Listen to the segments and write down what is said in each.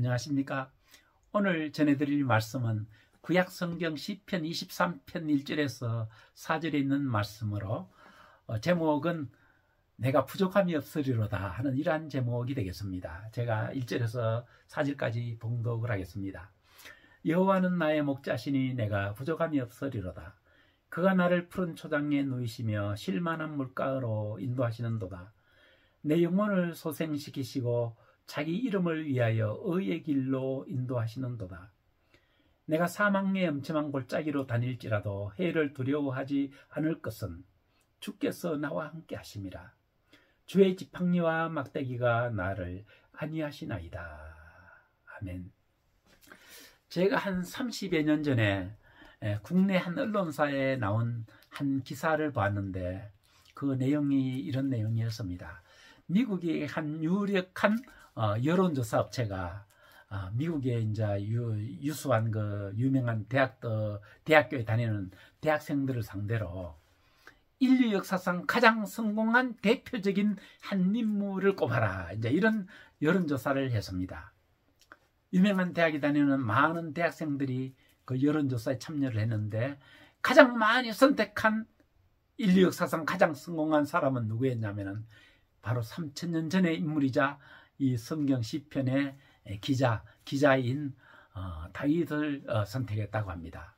안녕하십니까? 오늘 전해드릴 말씀은 구약성경 시편 23편 1절에서 4절에 있는 말씀으로 제목은 내가 부족함이 없으리로다 하는 이러한 제목이 되겠습니다. 제가 1절에서 4절까지 봉독을 하겠습니다. 여호와는 나의 목자시니 내가 부족함이 없으리로다. 그가 나를 푸른 초장에 누이시며 쉴만한 물가로 인도하시는도다. 내 영혼을 소생시키시고 자기 이름을 위하여 의의 길로 인도하시는도다. 내가 사망의 엄청한 골짜기로 다닐지라도 해를 두려워하지 않을 것은 주께서 나와 함께 하심이라. 주의 지팡이와 막대기가 나를 안위하시나이다. 아멘. 제가 한 30여 년 전에 국내 한 언론사에 나온 한 기사를 봤는데 그 내용이 이런 내용이었습니다. 미국의 한 유력한 여론조사 업체가 미국의 이제 유수한 그 유명한 대학교에 다니는 대학생들을 상대로 인류 역사상 가장 성공한 대표적인 한 인물을 꼽아라. 이제 이런 여론조사를 했습니다. 유명한 대학에 다니는 많은 대학생들이 그 여론조사에 참여를 했는데 가장 많이 선택한 인류 역사상 가장 성공한 사람은 누구였냐면은 바로 3000년 전의 인물이자 이 성경 시편의 기자인 다윗을 선택했다고 합니다.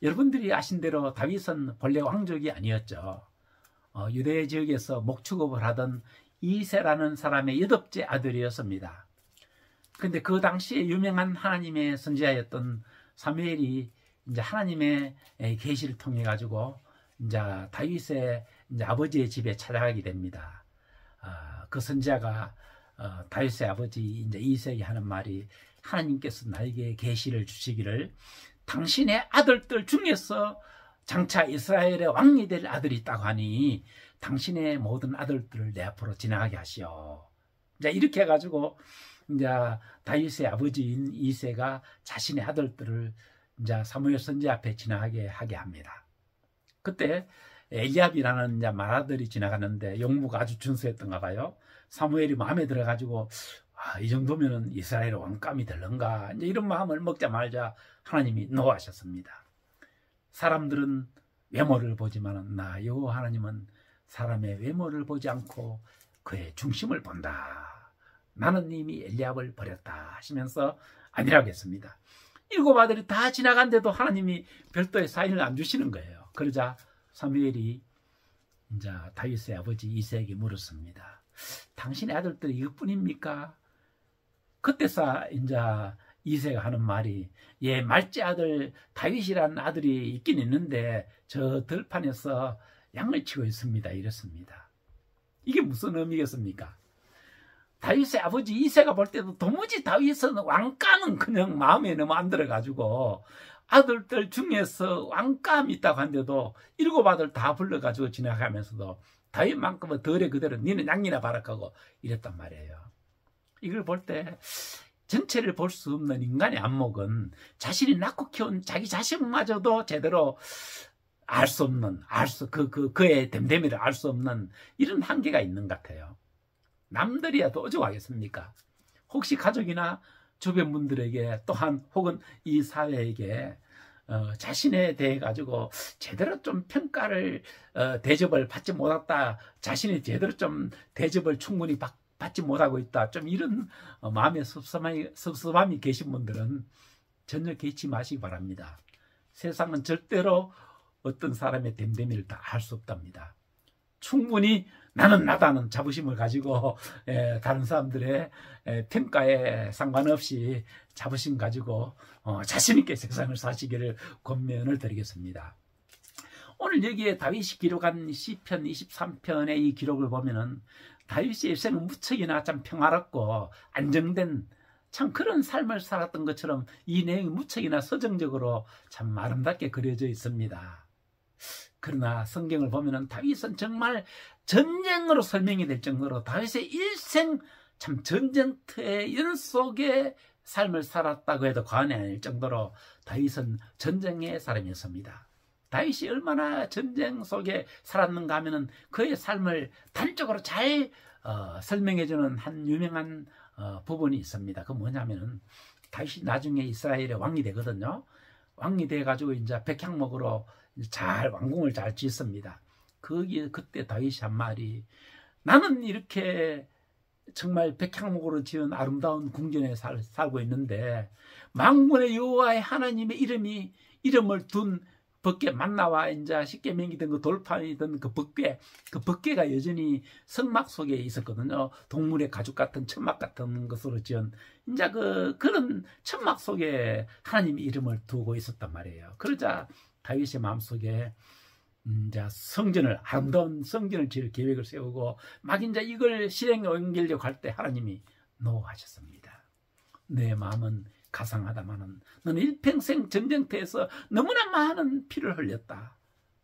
여러분들이 아신 대로 다윗은 본래 왕족이 아니었죠. 유대 지역에서 목축업을 하던 이새라는 사람의 8째 아들이었습니다. 그런데 그 당시에 유명한 하나님의 선지자였던 사무엘이 이제 하나님의 계시를 통해 가지고 이제 다윗의 이제 아버지의 집에 찾아가게 됩니다. 그 선지자가 다윗의 아버지 이제 이새에게 하는 말이 하나님께서 나에게 계시를 주시기를 당신의 아들들 중에서 장차 이스라엘의 왕이 될 아들이 있다고 하니 당신의 모든 아들들을 내 앞으로 지나가게 하시오. 이제 이렇게 해가지고 이제 다윗의 아버지인 이새가 자신의 아들들을 이제 사무엘 선지자 앞에 지나가게 하게 합니다. 그때 엘리압이라는 이제 맏아들이 지나가는데 용모가 아주 준수했던가 봐요. 사무엘이 마음에 들어가지고 이 정도면은 이스라엘의 왕감이 될런가 이제 이런 마음을 먹자 말자 하나님이 노하셨습니다. 사람들은 외모를 보지만 나 여호와 하나님은 사람의 외모를 보지 않고 그의 중심을 본다. 나는 이미 엘리압을 버렸다 하시면서 아니라고 했습니다. 7 아들이 다 지나간데도 하나님이 별도의 사인을 안 주시는 거예요. 그러자 사무엘이 이제 다윗의 아버지 이새에게 물었습니다. 당신의 아들들이 이것뿐입니까? 그때서 이제 이새가 하는 말이 말째 아들 다윗이라는 아들이 있긴 있는데 저 들판에서 양을 치고 있습니다. 이랬습니다. 이게 무슨 의미겠습니까? 다윗의 아버지 이새가 볼 때도 도무지 다윗은 왕감은 그냥 마음에 너무 안 들어가지고 아들들 중에서 왕감이 있다고 한데도 7 아들 다 불러가지고 지나가면서도 다윗만큼은 덜에 그대로 니는 양이나 바라하고 이랬단 말이에요. 이걸 볼 때 전체를 볼 수 없는 인간의 안목은 자신이 낳고 키운 자기 자식마저도 제대로 알 수 없는 그의 됨됨이를 알 수 없는 이런 한계가 있는 것 같아요. 남들이야 더 어쩌겠습니까? 혹시 가족이나 주변 분들에게 또한 혹은 이 사회에게 자신에 대해 가지고 제대로 좀 평가를 대접을 받지 못했다, 자신이 제대로 좀 대접을 충분히 받지 못하고 있다, 좀 이런 마음의 섭섭함이 계신 분들은 전혀 개의치 마시기 바랍니다. 세상은 절대로 어떤 사람의 됨됨이를 다 알 수 없답니다. 충분히 나는 나다는 자부심을 가지고 다른 사람들의 평가에 상관없이 자부심 가지고 자신 있게 세상을 사시기를 권면을 드리겠습니다. 오늘 여기에 다윗이 기록한 시편 23편의 이 기록을 보면은 다윗의 일생은 무척이나 참 평화롭고 안정된 참 그런 삶을 살았던 것처럼 이 내용이 무척이나 서정적으로 참 아름답게 그려져 있습니다. 그러나 성경을 보면은 다윗은 정말 전쟁으로 설명이 될 정도로 다윗의 일생 참 전쟁터의 연속의 삶을 살았다고 해도 과언이 아닐 정도로 다윗은 전쟁의 사람이었습니다. 다윗이 얼마나 전쟁 속에 살았는가 하면은 그의 삶을 단적으로 잘 설명해주는 한 유명한 부분이 있습니다. 그 뭐냐면은 다윗이 나중에 이스라엘의 왕이 되거든요. 왕이 돼가지고 이제 백향목으로 잘 왕궁을 잘 짓습니다. 그때 다윗이 한 말이, 나는 이렇게 정말 백향목으로 지은 아름다운 궁전에 살고 있는데 만군의 여호와의 하나님의 이름을 둔 법궤, 만나와 이제 십계명이든 그 돌판이든 그 법궤가 여전히 성막 속에 있었거든요. 동물의 가죽 같은 천막 같은 것으로 지은 이제 그런 천막 속에 하나님의 이름을 두고 있었단 말이에요. 그러자 다윗의 마음속에 이제 아름다운 성전을 지을 계획을 세우고 막 이제 이걸 실행에 옮기려고 할 때 하나님이 노하셨습니다. 내 마음은 가상하다마는 너는 일평생 전쟁터에서 너무나 많은 피를 흘렸다.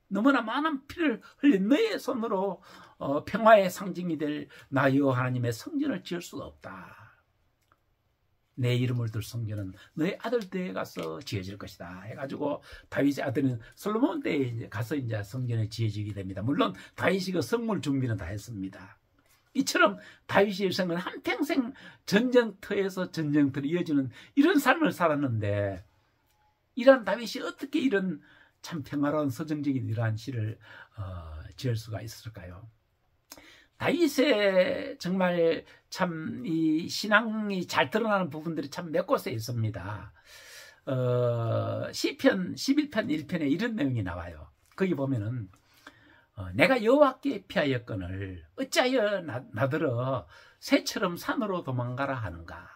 너무나 많은 피를 흘린 너의 손으로 평화의 상징이 될 나 여호와 하나님의 성전을 지을 수가 없다. 내 이름을 둘 성전은 너의 아들 때에 가서 지어질 것이다 해가지고 다윗의 아들은 솔로몬 때에 가서 이제 성전이 지어지게 됩니다. 물론 다윗이 그 성물 준비는 다 했습니다. 이처럼 다윗의 일생은 한평생 전쟁터에서 전쟁터로 이어지는 이런 삶을 살았는데, 이러한 다윗이 어떻게 이런 참 평화로운 서정적인 이러한 시를 지을 수가 있을까요? 다윗의 정말 참 이 신앙이 잘 드러나는 부분들이 참 몇 곳에 있습니다. 시편 11편 1편에 이런 내용이 나와요. 거기 보면은 내가 여호와께 피하였거늘 어찌하여 나더러 새처럼 산으로 도망가라 하는가.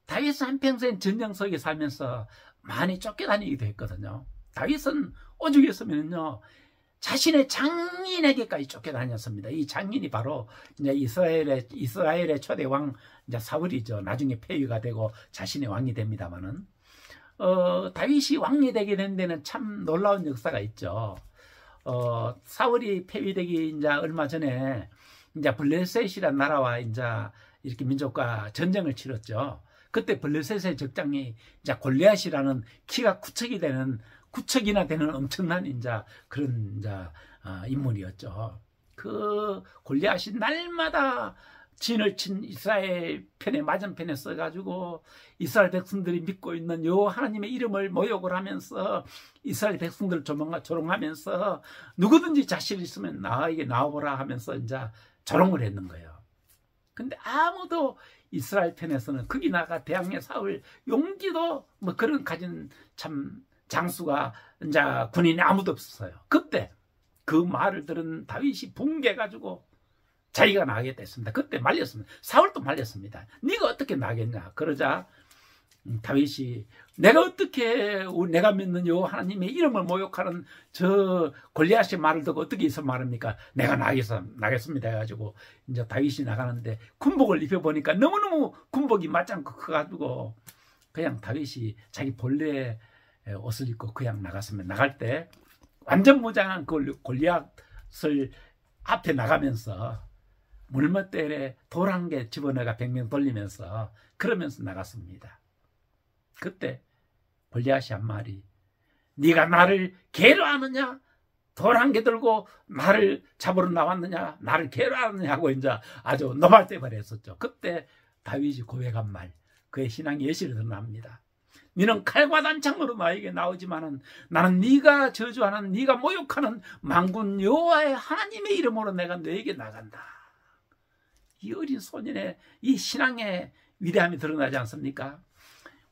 다윗은 한평생 전쟁 속에 살면서 많이 쫓겨다니기도 했거든요. 다윗은 오죽했으면요 자신의 장인에게까지 쫓겨다녔습니다. 이 장인이 바로 이제 이스라엘의 초대 왕 이제 사울이죠. 나중에 폐위가 되고 자신의 왕이 됩니다만은 다윗이 왕이 되게 된 데는 참 놀라운 역사가 있죠. 사울이 폐위되기 이제 얼마 전에 이제 블레셋이라는 나라와 이제 이렇게 민족과 전쟁을 치렀죠. 그때 블레셋의 적장이 이제 골리앗이라는 키가 9척이나 되는 엄청난 이제 그런 이제 인물이었죠. 그 골리앗이 날마다 진을 친 이스라엘 편에 맞은편에 써가지고 이스라엘 백성들이 믿고 있는 여호와 하나님의 이름을 모욕을 하면서 이스라엘 백성들을 조롱하면서 누구든지 자신 있으면 나에게 나와보라 하면서 이제 조롱을 했는 거예요. 근데 아무도 이스라엘 편에서는 거기 나가 대항해 싸울 용기도 뭐 그런 가진 참 장수가 이제 군인이 아무도 없었어요. 그때 그 말을 들은 다윗이 붕괴해가지고 자기가 나가겠다 했습니다. 그때 말렸습니다. 사울도 말렸습니다. 네가 어떻게 나겠냐. 그러자 다윗이 내가 믿는 여호와 하나님의 이름을 모욕하는 저 골리앗의 말을 듣고 어떻게 있어 말합니까? 내가 나겠습니다 해가지고 이제 다윗이 나가는데 군복을 입혀보니까 너무너무 군복이 맞지 않고 커가지고 그냥 다윗이 자기 본래 옷을 입고 그냥 나갔습니다. 나갈 때 완전 무장한 골리앗을 앞에 나가면서 물맷대에 돌 한 개 집어넣어가 100명 돌리면서 그러면서 나갔습니다. 그때 골리앗이 한 말이 네가 나를 개로 하느냐? 돌 한 개 들고 나를 잡으러 나왔느냐? 나를 개로 하느냐? 하고 이제 아주 노발대발 했었죠. 그때 다윗이 고백한 말, 그의 신앙의 예시를 드러납니다. 너는 칼과 단창으로 나에게 나오지만은 나는 네가 저주하는 네가 모욕하는 만군 여호와의 하나님의 이름으로 내가 너에게 나간다. 이 어린 소년의 이 신앙의 위대함이 드러나지 않습니까?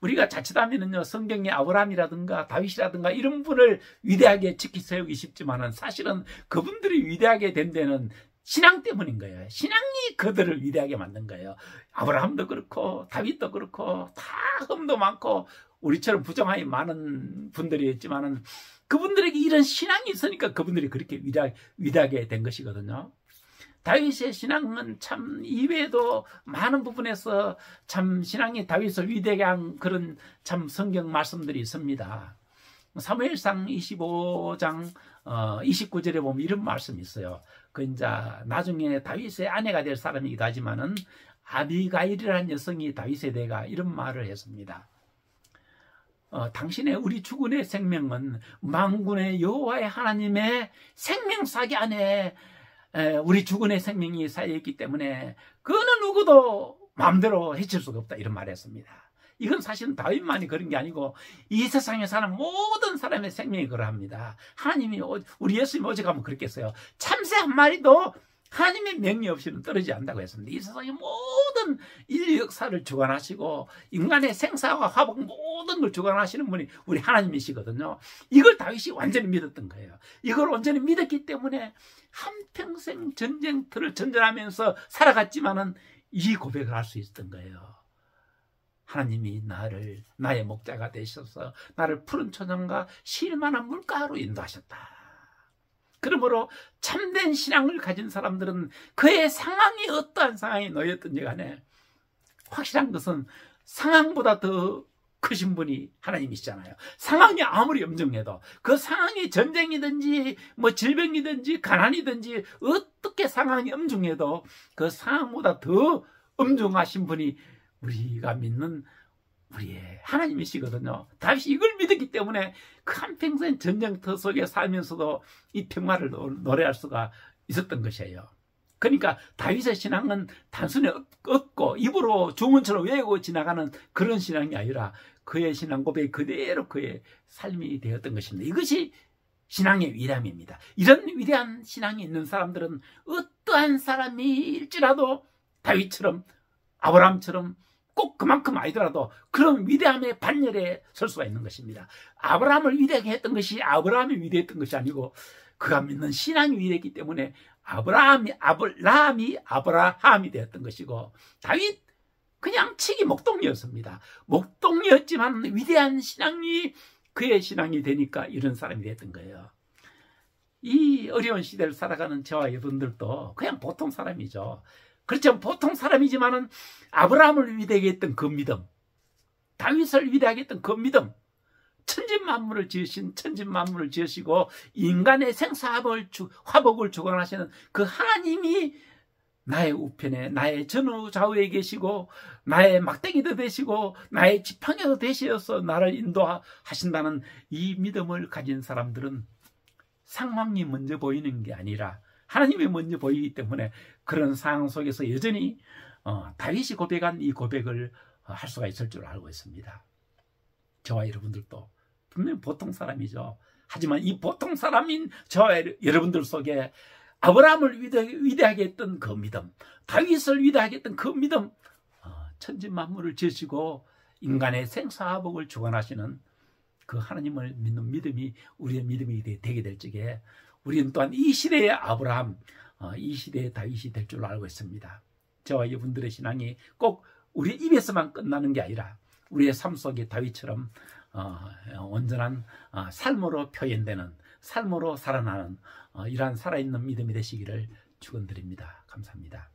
우리가 자칫하면은요 성경의 아브라함이라든가 다윗이라든가 이런 분을 위대하게 지키 세우기 쉽지만은 사실은 그분들이 위대하게 된 데는 신앙 때문인 거예요. 신앙이 그들을 위대하게 만든 거예요. 아브라함도 그렇고 다윗도 그렇고 다 흠도 많고 우리처럼 부정함이 많은 분들이 있지만은 그분들에게 이런 신앙이 있으니까 그분들이 그렇게 위대하게 된 것이거든요. 다윗의 신앙은 참 이외에도 많은 부분에서 참 신앙이 다윗을 위대하게 한 그런 참 성경 말씀들이 있습니다. 사무엘상 25장 29절에 보면 이런 말씀이 있어요. 그 이제 나중에 다윗의 아내가 될 사람이기도 하지만은 아비가일이라는 여성이 다윗에 대가 이런 말을 했습니다. 당신의 우리 주군의 생명은 만군의 여호와의 하나님의 생명사기 안에 우리 주권의 생명이 쌓여있기 때문에 그 어느 누구도 마음대로 해칠 수가 없다, 이런 말을 했습니다. 이건 사실은 다윗만이 그런 게 아니고 이 세상에 사는 모든 사람의 생명이 그러합니다. 하나님이, 우리 예수님이 어제 가면 그렇게 했어요. 참새 한 마리도 하나님의 명령 없이는 떨어지지 않는다고 했습니다. 이 세상의 모든 인류 역사를 주관하시고 인간의 생사와 화복 모든 걸 주관하시는 분이 우리 하나님이시거든요. 이걸 다윗이 완전히 믿었던 거예요. 이걸 완전히 믿었기 때문에 한평생 전쟁터를 전전하면서 살아갔지만은 이 고백을 할 수 있었던 거예요. 하나님이 나의 목자가 되셔서 나를 푸른 초장과 쉴만한 물가로 인도하셨다. 그러므로 참된 신앙을 가진 사람들은 그의 상황이 어떠한 상황이 놓였든지 간에 확실한 것은 상황보다 더 크신 분이 하나님이시잖아요. 상황이 아무리 엄중해도 그 상황이 전쟁이든지 뭐 질병이든지 가난이든지 어떻게 상황이 엄중해도 그 상황보다 더 엄중하신 분이 우리가 믿는 우리의 하나님이시거든요. 다윗이 이걸 믿었기 때문에 그 한평생 전쟁터 속에 살면서도 이 평화를 노래할 수가 있었던 것이에요. 그러니까 다윗의 신앙은 단순히 얻고 입으로 주문처럼 외우고 지나가는 그런 신앙이 아니라 그의 신앙 고백이 그대로 그의 삶이 되었던 것입니다. 이것이 신앙의 위대함입니다. 이런 위대한 신앙이 있는 사람들은 어떠한 사람일지라도 다윗처럼 아브라함처럼 꼭 그만큼 아니더라도 그런 위대함의 반열에 설 수가 있는 것입니다. 아브라함을 위대하게 했던 것이 아브라함이 위대했던 것이 아니고 그가 믿는 신앙이 위대했기 때문에 아브라함이 되었던 것이고 다윗 그냥 치기 목동이었습니다. 목동이었지만 위대한 신앙이 그의 신앙이 되니까 이런 사람이 됐던 거예요. 이 어려운 시대를 살아가는 저와 여러분들도 그냥 보통 사람이죠. 그렇죠. 보통 사람이지만은 아브라함을 위대하게 했던 그 믿음, 다윗을 위대하게 했던 그 믿음, 천진만물을 지으시고 인간의 화복을 주관하시는 그 하나님이 나의 우편에, 나의 전후 좌우에 계시고 나의 막대기도 되시고 나의 지팡이도 되시어서 나를 인도하신다는 이 믿음을 가진 사람들은 상황이 먼저 보이는 게 아니라 하나님이 먼저 보이기 때문에 그런 상황 속에서 여전히 다윗이 고백한 이 고백을 할 수가 있을 줄 알고 있습니다. 저와 여러분들도 분명 보통 사람이죠. 하지만 이 보통 사람인 저와 여러분들 속에 아브라함을 위대하게 했던 그 믿음, 다윗을 위대하게 했던 그 믿음, 천지만물을 지으시고 인간의 생사화복을 주관하시는 그 하나님을 믿는 믿음이 우리의 믿음이 되게 될 적에 우리는 또한 이 시대의 아브라함, 이 시대의 다윗이 될 줄 알고 있습니다. 저와 여러분들의 신앙이 꼭 우리 입에서만 끝나는 게 아니라 우리의 삶 속에 다윗처럼 온전한 삶으로 표현되는, 삶으로 살아나는 이러한 살아있는 믿음이 되시기를 축원드립니다. 감사합니다.